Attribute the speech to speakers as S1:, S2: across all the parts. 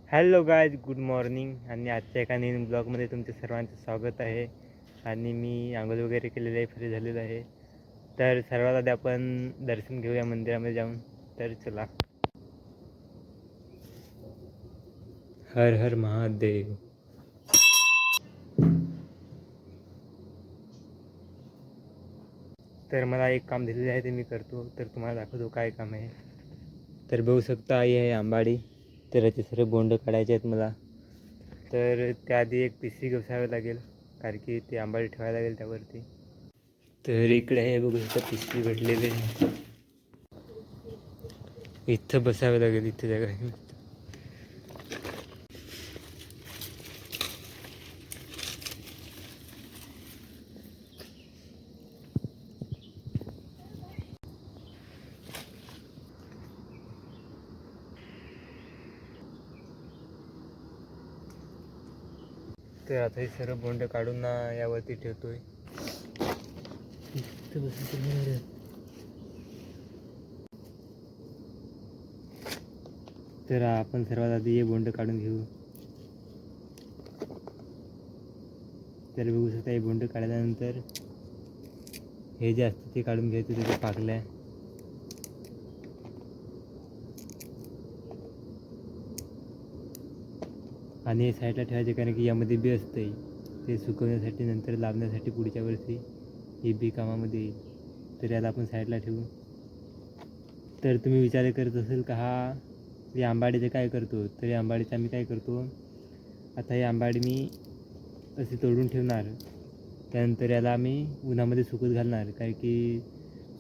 S1: Hello guys, good morning. आणि आजच्या एका नवीन ब्लॉगमध्ये तुमचे सर्वांचं स्वागत आहे. आणि मी आंघोळ वगैरे केलेलं आहे, फ्री झालेलं आहे. तर सर्वात आधी आपण दर्शन घेऊया मंदिरामध्ये जाऊन. तर चला. हर हर महादेव. तर मला एक काम दिलेलं आहे, ते मी करतो. तर तुम्हाला दाखवतो काय काम आहे. तर बघू शकता, आई आहे आंबाडी. तर याचे सर्व बोंड काढायचे आहेत मला. तर त्याआधी एक पिशवी घ्यावी लागेल, कारण की ते आंबाडी ठेवायला लागेल त्यावरती. तर इकडे आहे, बघू शकता पिशवी भेटलेली. इथं बसावं लागेल, इथं जागा आहे. तर आता हे सर्व बोंड काढून ना यावरती ठेवतोय. तर आपण सर्वात आधी हे बोंड काढून घेऊ. तर बघू शकता, हे बोंड काढल्यानंतर हे जे असतं ते काढून घ्यायचं, त्याच्या पाकल्या. आणि हे साईडला ठेवायचे, कारण की यामध्ये बी असतं, ते सुकवण्यासाठी, नंतर लावण्यासाठी पुढच्या वर्षी हे बी कामामध्ये येईल. तर याला आपण साईडला ठेवू. तर तुम्ही विचार करत असेल का हे आंबाडीचं काय करतो. तर हे आंबाडीचं आम्ही काय करतो, आता हे आंबाडी मी असे तोडून ठेवणार. त्यानंतर याला आम्ही उन्हामध्ये सुकत घालणार, कारण की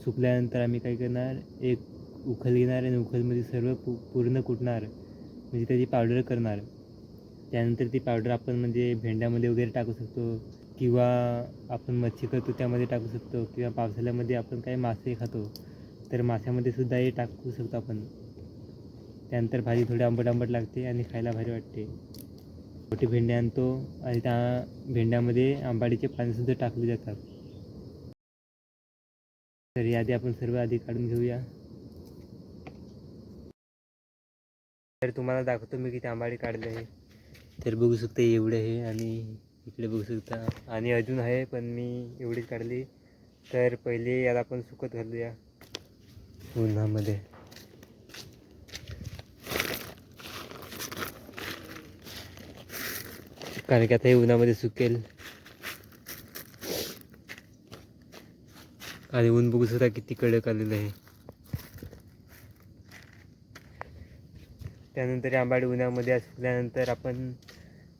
S1: सुकल्यानंतर आम्ही काय करणार, एक उखल घेणार आणि उखलमध्ये सर्व पूर्ण कुटणार, म्हणजे त्याची पावडर करणार. त्यानंतर ती पावडर आपण म्हणजे भेंड्यामध्ये वगैरे टाकू शकतो, किंवा आपण मच्छी करतो त्यामध्ये टाकू शकतो, किंवा पावसाळ्यामध्ये आपण काही मासे खातो तर माशामध्ये सुद्धा हे टाकू शकतो आपण. त्यानंतर भाजी थोडी आंबट आंबट लागते आणि खायला भारी वाटते. मोठी भेंडी आणतो आणि त्या भेंड्यामध्ये आंबाडीचे पाणीसुद्धा टाकले जातात. तर याआधी आपण सर्व आधी काढून घेऊया. तर तुम्हाला दाखवतो मी किती आंबाडी काढले आहे. तर बघू शकता एवढे आहे, आणि इकडे बघू शकता आणि अजून आहे, पण मी एवढीच काढली. तर पहिले याला आपण सुकत घालूया उन्हामध्ये. कारण की आता हे उन्हामध्ये सुकेल. आणि ऊन बघू शकता किती कडक आलेलं आहे. त्यानंतर आंबाडी उन्हामध्ये सुकल्यानंतर आपण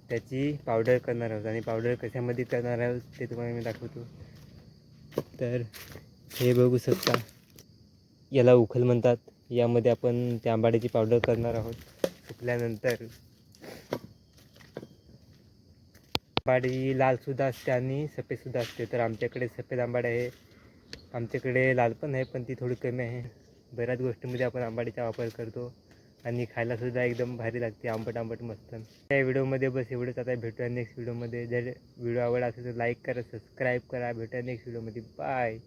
S1: त्याची पावडर करणार आहोत. आणि पावडर कशामध्ये करणार आहोत ते तुम्हाला मी दाखवतो. तर हे बघू शकता, याला उखल म्हणतात. यामध्ये आपण त्या आंबाडीची पावडर करणार आहोत सुकल्यानंतर. आंबाडी लालसुद्धा असते आणि सफेदसुद्धा असते. तर आमच्याकडे सफेद आंबाडी आहे, आमच्याकडे लाल पण आहे, पण ती थोडी कमी आहे. बऱ्याच गोष्टींमध्ये आपण आंबाडीचा वापर करतो आणि खायलासुद्धा एकदम भारी लागते, आंबट आंबट मस्त. त्या व्हिडिओमध्ये बस एवढंच. आता भेटूया नेक्स्ट व्हिडिओमध्ये. जर व्हिडिओ आवडला असेल तर लाईक करा, सबस्क्राईब करा. भेटूया नेक्स्ट व्हिडिओमध्ये. बाय.